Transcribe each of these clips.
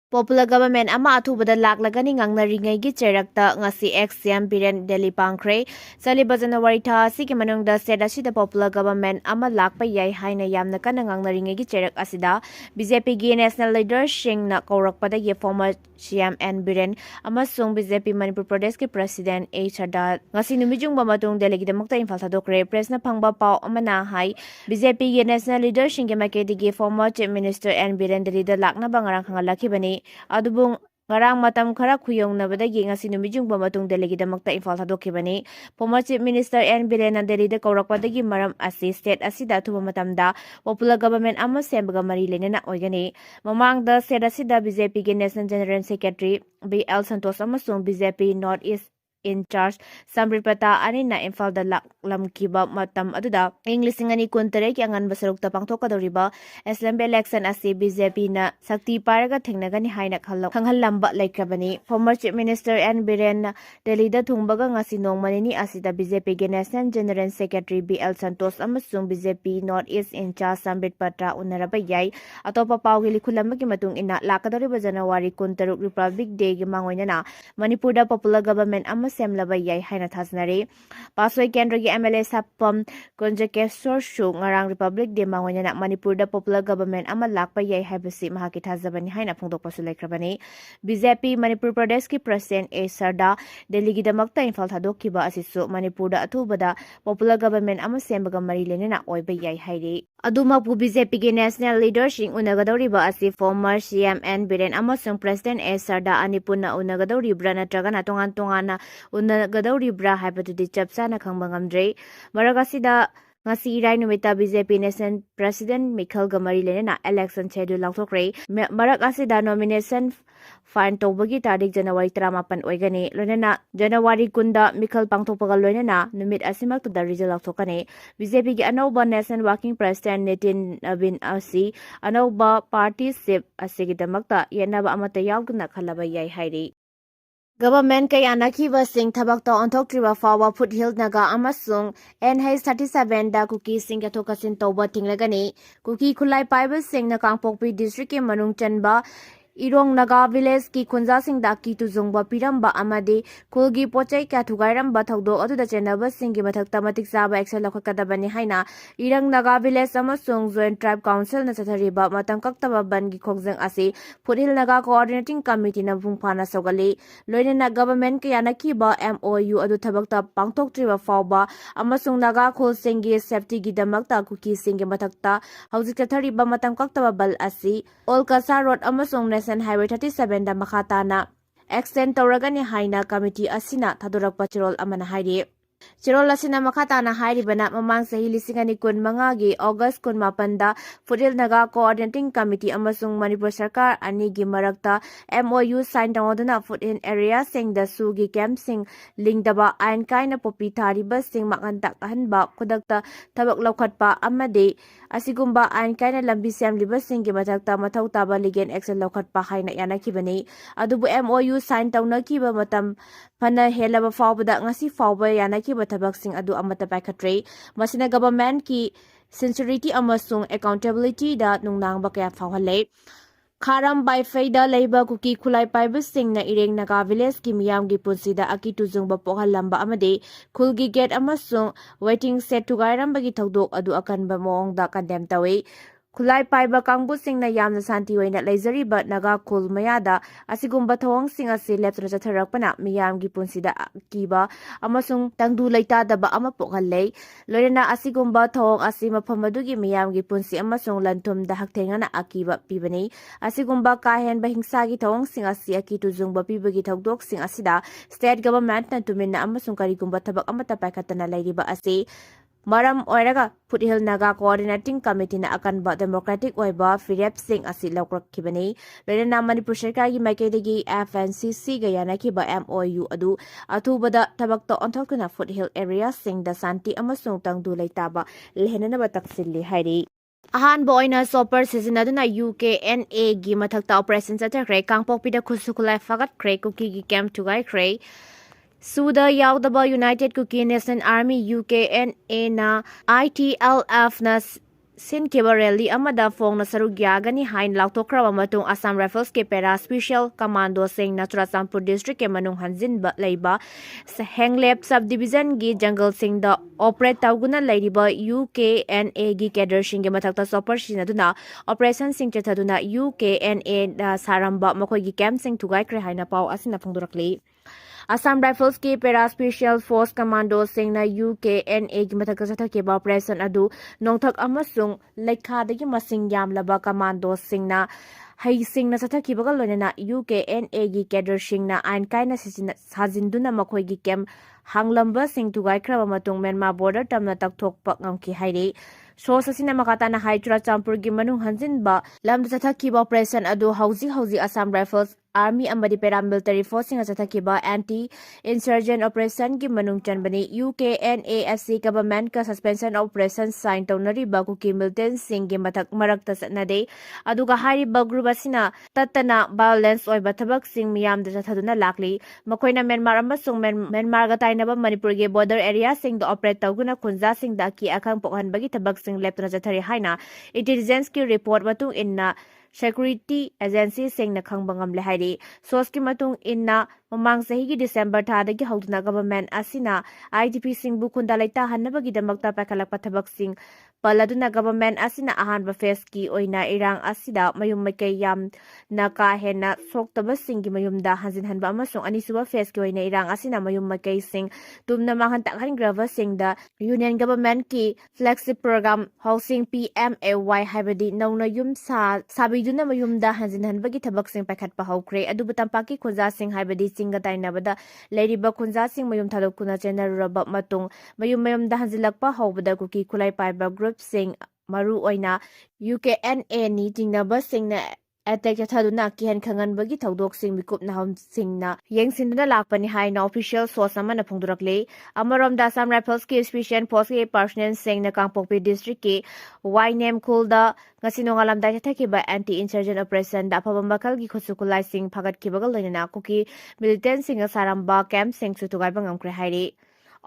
Popular government ama Athubada laklagani ngangnaringay cherakta ngasi ex-CM Biren Delhi Pangkhre saliba January tha asigi manungda state asida popular government ama lakpa yai haina yamna kana ngangnaringay cherak asida BJP gi national leader singna kaurakpada ye former CM N Biren amasung BJP Manipur Pradesh ki president Athubada ngasi numijung bamatung Delhi gi damakta infal thadokre press na phangba pau amana hai BJP gi national leader singge makedi gi former chief minister N Biren Delhi da lakna bangarang khangalaki bani adubung ngarang matam khara khuyongnabadagi ngasi numijungba matung Delhi-gidamakta infal thadokibani former chief minister N Biren Delhi-da kaurakpadagi maram asi state asida thuba matamda popular government ama sembaga mari lenena oigani mamangda state asida BJP gi national general secretary BL Santos amasung BJP North East in charge Samripata anina infal da lamkiba matam aduda English ngani kuntere ki angan basarukta pangthokadoriba Assembly election asi BJP na sakti paraga thengnagani haina khanghal lamba laikrabani former chief minister N Biren Delhi da thungbaga ngasi nongmanini asida BJP ge national general secretary BL Santos amasung BJP North East in charge Samripata unaraba yai atopa pawgi likhulambagi matung ina lakadoriba January 13 Republic Day gi mangoinana Manipur da popular government ama semlaba yai haina thasnari pasoi kendra gi MLA sapam konjakesor shu ngarang Republic Day mangoina Manipur da popular government ama lakpa yai haibasi mahaki thazabani haina phongdokpa su laikrabani BJP Manipur Pradesh ki president Athubada Delhi gi damakta infal thadokkiba asisu Manipur da Athubada popular government ama sembaga mari lenena oiba yai hairi adumapu BJP gi national leader sing unagadoriba asi former CM N Biren amasung president Athubada anipuna unagadoribra natragana tongan unagadoribra haibadudi chapsana khangba ngamdre maragasida ngasi irai numita BJP national president makhl gamari lenena election schedule langthokre marak asida nomination fine tobagi tarik January 18 oigani loinana January kunda makhl pangthokpaga loinana numit asimak da result langthokane BJP gi anouba national working president Nitin Navin asi anouba party ship asigi damakta yenaba amata yawduna khalaba yai hairi Government kay anakiba sing thabakta onthoktriba fawa foothill naga amasung NH37 da Kuki sing kathokasin toba tinglagani Kuki khulai paiba sing na Kangpokpi district ke manung chanba Irong Naga village ki khunja sing da ki tu jongba piramba amade khulgi pochai ka thugairam ba thogdo adu da chenaba sing gi mathakta matik saba action lakhakada bani haina Irong Naga village amasung joint tribe council na chathariba matang kaktaba ban gi khogjang ase foothill naga coordinating committee na bungphana sogali loinena government ke yanaki ba MOU adu thabakta pangthoktriba fawba amasung naga khul singgi safety gi damakta Kuki sing gi mathakta hauzik chathariba matang kaktaba bal ase Olkasa road amasung Highway 37 da makhatana extend tauragani haina committee asina thadorakpa chirol amana hairi Chirol asina makhatana hairibana mamang sahi lisingani kun mangagi August kun mapanda Foothill Naga Coordinating Committee amasung Manipur Sarkar ani gi marakta MOU sign tawdana Foothill area sing da sugi camp sing lingdaba ain kaina popi thariba sing makanta kahanba khudakta thabak lokhatpa amade asigumba ain kaina lambi semliba sing gi mathakta mathau taba legal action lokhatpa haina yanakibani adubu MOU sign tawnakiba matam Pana helaba fawbada ngasi fawba yanaki bathabaksing adu amata paikatre masina government ki sincerity amasung accountability da nungnang ba kaya fawhale Kharam by Faida Labor Kuki Kulai Paibasing na Ireng Naga Village ki miyam gi punsida aki tuzung ba pokallamba amade khulgi gate amasung waiting set tugairam bagi thogdok adu akan ba moong da condemn tawe Kulai paiba kangbu sing na yamna santi waina laizari ba naga kul mayada asigumba thawang sing ase leptra chatharakpana miyam gi punsida kiba amasung tangdu laita daba ama pokallei loirena asigumba thawang ase mafam adugi miyam gi punsi amasung lanthum da hakthengana akiba pibani asigumba kahen ba hingsa gi thawang sing ase aki tuzungba pibagi thogdok sing asida state government na tuminna amasung karigumba thabak amata paikhatana lairiba ase Maram oiraga Foothill Naga Coordinating Committee na akan ba democratic oiba firep sing asi lokrak kibani Lena Manipur Sarkar gi maikadagi FNCC gayana ki ba MOU adu Athubada tabakta onthokna Foothill area sing da santi amasung tangdu laitaba lehenana ba taksilli hairi ahanba oina super sizinaduna UKNA gi mathakta operation chathakre Kangpokpida khusukulai fagatkhre Kuki gi camp Takhaikhre Suda Yaudaba United Kuki National Army UKNA na ITLF na सिनखिबा rally अमदा फोंगना सरुक यागनी हाइन लाउथोख्रबा मतुंग Assam rifles के para special commando सिंह चुराचांदपुर डिस्ट्रिक्ट के मनुंग हंजिनबा लेबा हेंगलेप सब डिवीजन गी जंगल सिंह द ऑपरेट तौगुना लेरिबा UKNA गी कैडर सिंह के मथक्ता सॉपर सिनदुना ऑपरेशन सिंह चथदुना UKNA दा सारंबा मखोगी कैंप सिंह थुगाइख्रे हाइना पाव असिना फोंदुरकली असम राइफल्स की para special force commando Singh UKNA की मथक चथकेबा ऑपरेशन अदु नोंथक अमसुंग लेखादगी मसिंग यामलबा कमांडो सिंह हई सिंह चथकीबगा लोनना UKNA की कैडर सिंह आइन कायना साजिंदुना मखोगी कैंप हांगलंबा सिंह थुगाइख्रबा मतुंग म्यांमार बॉर्डर तमना तकथोकपा ngamki हाइरे सोर्स असिना मकाताना हाई चुराचांदपुर की मनुंग हंजिनबा लम चथकीबा ऑपरेशन अदु हौजी असम राइफल्स आर्मी अमदी पैरामिलिटरी फोर्सिंग चथकीबा एंटी इंसर्जेंट ऑपरेशन की मनुंग चनबनी UKNA FC गवर्नमेंट का सस्पेंशन ऑपरेशन साइन तौनरीबा कुकी मिलिटेंट सिंह के मथक मरक्ता चनदे अदुगा हारिबा ग्रुप असिना तत्तना वायलेंस ओइबा थबक सिंह मियाम चथदुना लाकली मखोइना म्यांमार अमसुंग म्यांमार गा ताइनबा मणिपुर के बॉर्डर एरिया सिंह ऑपरेट तौगुना खुंजा सिंह दा की अखंग पोहनबगी थबक सिंह लेप्तना चथरे हाइना इंटेलिजेंस की रिपोर्ट मतुंग इन्ना सेक्यूरिटी एजेंसी सिंह खंगबंगम लेहाइरी सोर्स की मतुंग इन्ना ममांग सही की डिसेंबर थादगी हौदुना गवर्नमेंट असिना IDP सिंह बु खुंदा लेता हन्नबगी दमक्ता पैखलक थबक सिंह पलदुना गवर्नमेंट असिना अहानबा फेस की ओइना इरांग असिदा मयुम मकै याम नका हेना सोक्तब सिंह की मयुमदा हंजिन हनबा अमसुंग अनिसुबा फेस की ओइना इरांग असिना मयुम मकै सिंह तुमना माहन तखैखरे सिंह दा यूनियन गवर्नमेंट की फ्लैगशिप प्रोग्राम हाउसिंग PMAY हाइबदी नौना युम साबिदुना मयुमदा हंजिन हनबगी थबक सिंह पैखटपा हौख्रे अदुबु तंपाकी खुंजा सिंह हाइबदी सिंह ताइनबदा लेरिबा खुंजा सिंह मयुम थादोकुना चेनरुरबा मतुंग मयुमदा हंजिलकपा हौबदा कुकी खुलाई पाइबा ग्रुप सिंह maru oina UKNA ni tingnaba singna attack chathaduna kihan khanganbagi thodok sing mikup na hom singna yengsinduna lakpani haina official source amana phongdurakle amarom Dasa rifles ki special force ke personnel singna Kangpokpi district ki Yname khulda ngasino ngalam da thaki ba anti insurgent operation da phaba makhl gi khusukulai sing phagat ki bagal loina kuki militant sing saramba camp sing sutugai bangam kre hairi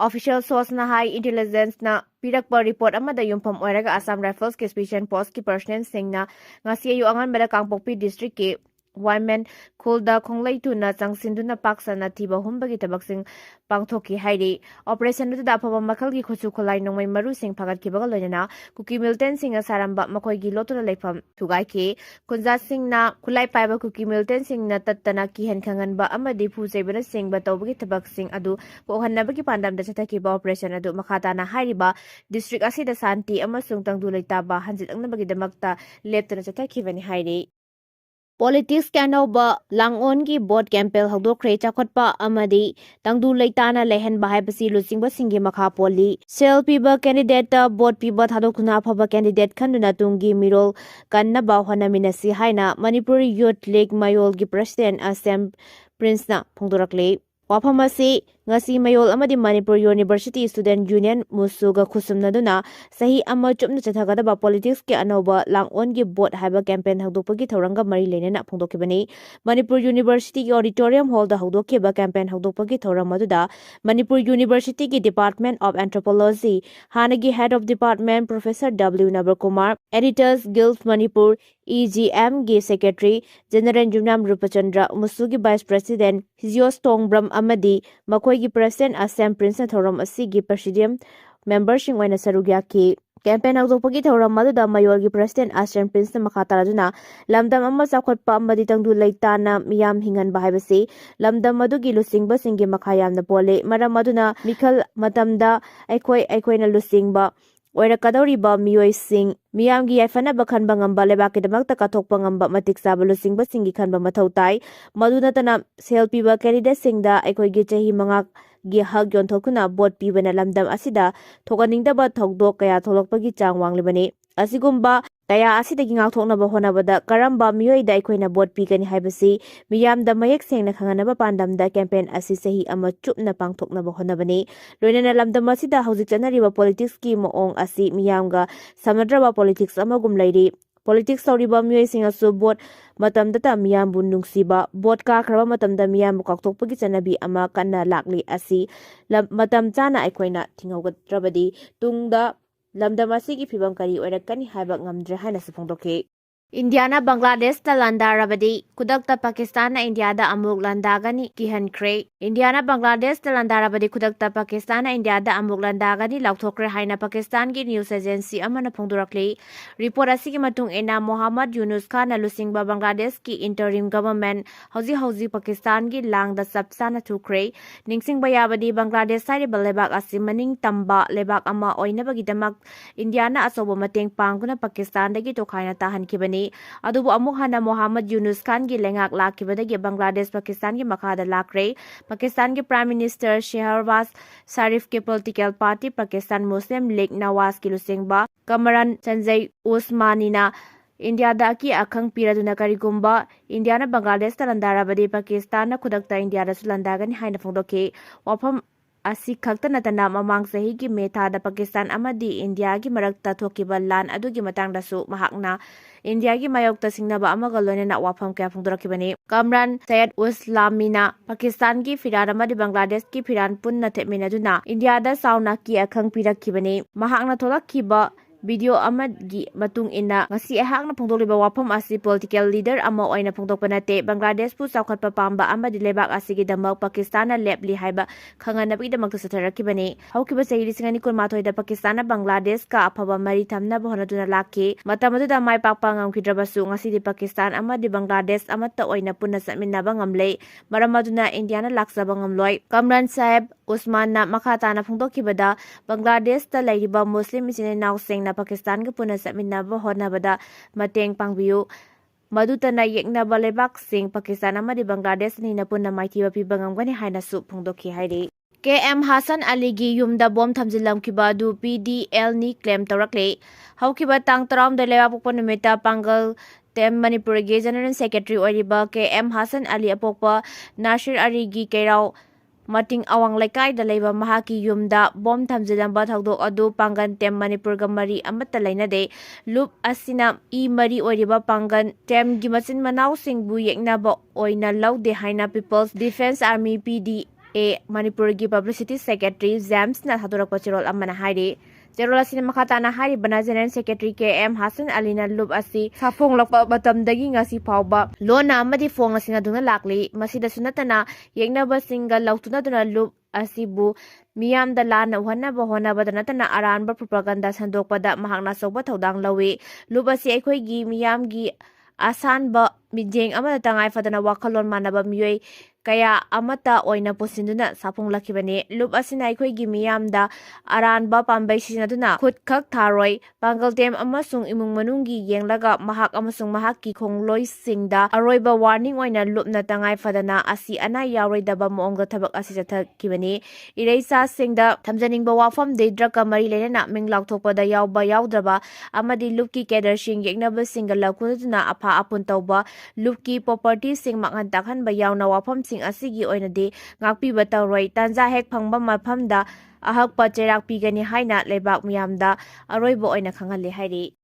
Official source na high intelligence na pirakpa report amada yumpham oiraga Assam Rifles ke special post ki personnel sing na ngasi ayu angan bada Kangpokpi district ke Wyman khulda khonglai tu na changsinduna paksana thiba humbagi tabak sing pangthoki hairi operation du da phaba makhl gi khuchu kholai nongmai maru sing phagat ki bagal loina kuki militant sing saramba makhoi gi lotuna leifam thugai ke kunja sing na khulai paiba kuki militant sing na tattana ki hen khangan ba amadi phu seibana sing ba tawbagi tabak sing adu ko hannabagi pandam da chathaki ba operation adu makhata na hairiba district asida santi amasung tangdu leita ba hanjit angnabagi damakta leptana chathaki bani hairi Politics can over Langon ki board campel hagdo create chakotpa amadi tangdu leitana lehen bahai basi lusingba singi makha poli sel piba candidate board piba thadokuna phaba candidate khanduna tungi mirol kanna ba hona minasi haina Manipur Youth League mayol gi president Assam Prince na phongdorakle waphamasi ngasi mayol amadi Manipur University Student Union musuga khusumnaduna sahi ama chupna chathagada ba politics ke anouba langon gi board haiba campaign hagdopagi thoranga mari lenena phongdokibani Manipur University ki auditorium hall da hagdokiba campaign hagdopagi thoramadda Manipur University ki Department of Anthropology hanagi head of department Professor W Nabar Kumar Editors Guild Manipur EGM gi secretary General Jumnam Rupachandra musugi vice president Hizios Tongbram amadi makoi gi president Assam Prince thoram asigi presidium membership waina sarugya ki campaign hagdopagi thoram maduda mayor gi president Assam Prince makataraduna lamdam amma chakhotpa amadi tangdu leitana miyam hingan bahibasi lamdam madugi lusingba singi makhayam na pole maram maduna mikhal matamda aikoina lusingba oirakadoriba miyoi sing miyamgi yaifana bakhanba ngamba lebaki damakta kathokpa ngamba matik saba lusingba singi khanba mathau tai maduna tana selfie ba candidate singda aikoi gi chahi mangak gi hak yon thokuna bot pibana lamdam asida thoganingdaba thokdok kaya tholokpagi chang wanglibani asigumba kaya asidagi ngakthoknaba honabada karamba miyoida aikoina bot pigani haibasi miyamda mayek sengna khanganaba pandamda campaign asi sahi ama chupna pangthoknaba honabani loinana lamdam asida hojik chanariba politics ki moong asi miyamga samadraba politics amagum lairi politics sauriba miyoi singasu bot matamda ta miyambu nungsiba bot ka khraba matamda miyambu kaktokpagi chanabi ama kanna lakli asi matam chana aikoina thingaugatrabadi tungda lamdam asigi phibam kari oirakani haiba ngamdre haina su phongdokhi. Indiana Bangladesh ta landarabadi kudakta Pakistan na India da amuk landagani kihankre. Indiana Bangladesh ta landarabadi kudakta Pakistan na India da amuk landagani lauthokre haina Pakistan ki news agency amana phongdurakli. Report asigi matung ena Muhammad Yunus Khan na lusingba Bangladesh ki interim government hauzi Pakistan ki lang da sabsana thukre. Ningsing bayabadi Bangladesh sari balebak asimaning tamba lebak ama oina bagidamak Indiana asobo mateng pangkuna Pakistan dagi tokhaina tahan kibani. Adubu amuk hana Muhammad Yunus Khan ki Leingak lakibadagi Bangladesh Pakistan ki makhada lakre. Pakistan ki Prime Minister Shehbaz Sharif ki political party Pakistan Muslim League Nawaz ki lusingba Kamaran Sanjay Usmanina India da ki akhang piraduna karigumba India na Bangladesh ta landarabadi Pakistan na khudakta India da sulandagani haina phongdokhi. Wafam asi khakta natana mamang sahi ki metha da Pakistan amadi India ki marakta thokiba lan adugi matang da su mahakna India ki mayokta singnaba amaga loinena wafam kya phongdorakibani. Kamran Syed Uslamina Pakistan ki firan amadi Bangladesh ki firan punna thepminaduna India da sauna ki akhang pirakibani. Mahakna tholakkiba video amagi matung ina ngasi ehakna phongdoliba wafam asi political leader ama oina phongdokpa nate Bangladesh pu saukhatpa pamba amadi lebak asigi damak Pakistan na lepli haiba khanganabi damak satharakibani. Haukiba sahi lisingani kunmathoi da Pakistan na Bangladesh ka aphaba mari thamna bhonaduna lakhi matamadu da mai pakpa ngamkhidrabasu ngasi di Pakistan amadi Bangladesh amatta oina punna satminnaba ngamle maramaduna India na laksaba ngamloi. Kamran Sahib Usman na makhata na phongdokibada Bangladesh ta lairiba Muslim isinau seng Pakistan ke puna satminnaba honabada mateng pangbiu madutana yeknaba lebak sing Pakistan amadi Bangladesh ni na punna maithiba pibangamgani haina su phongdokhi hairi. KM Hassan Ali gi yumda bom thamjilamkiba du PDL ni claim torakle. Haukiba tang taram da lewa pokpa numita Pangal tem Manipur ge General Secretary oiriba KM Hassan Ali apokpa Nasir Ali gi Kairau mating awang laikai da leiba mahaki yumda bom thamjilamba thawdok adu Pangan tem Manipur ga mari amata lainade loop asina I mari oiriba Pangan tem gi machin manau singbu yeknaba oina laude haina People's Defense Army PDA Manipur gi Publicity Secretary James na thadorakpa chirol amana haire. Cherola sina makhata na hari bana General Secretary KM Hassan Ali na loop asi safong lakpa matamdagi ngasi phawba lona amadi fong asina duna lakli masida sunatana yeknaba singa lautuna duna loop asibu miyamda lana honaba danatana aranba propaganda sandokpada mahakna soba thodang lawi loop asi aikhoigi miyamgi asanba mijeng amada tangai fadana wakhalon manaba miyoi kaya amata oina posinduna sapung lakibani loop asina aikhoigi miyamda aranba pambai sinaduna khut khak tharoi Pangal tem amasung imung manunggi yenglaga mahak amasung mahakki khongloi singda aroiba warning oina loop na tangai fadana asi ana yaroidaba moongda thabak asi jathakibani ireisa singda thamjaningba wafam de draka mari lenana minglauk thokpada yawba yawdraba amadi loopki kedar sing yeknaba single lakuduna apha apun tawba loopki property sing makhan takhan ba yawna wafam sing asigi oinadi ngakpiba tawroi tanja hek phangba mafamda ahakpa cherak pigani haina lebak miyamda aroiba oina khanghale hairi.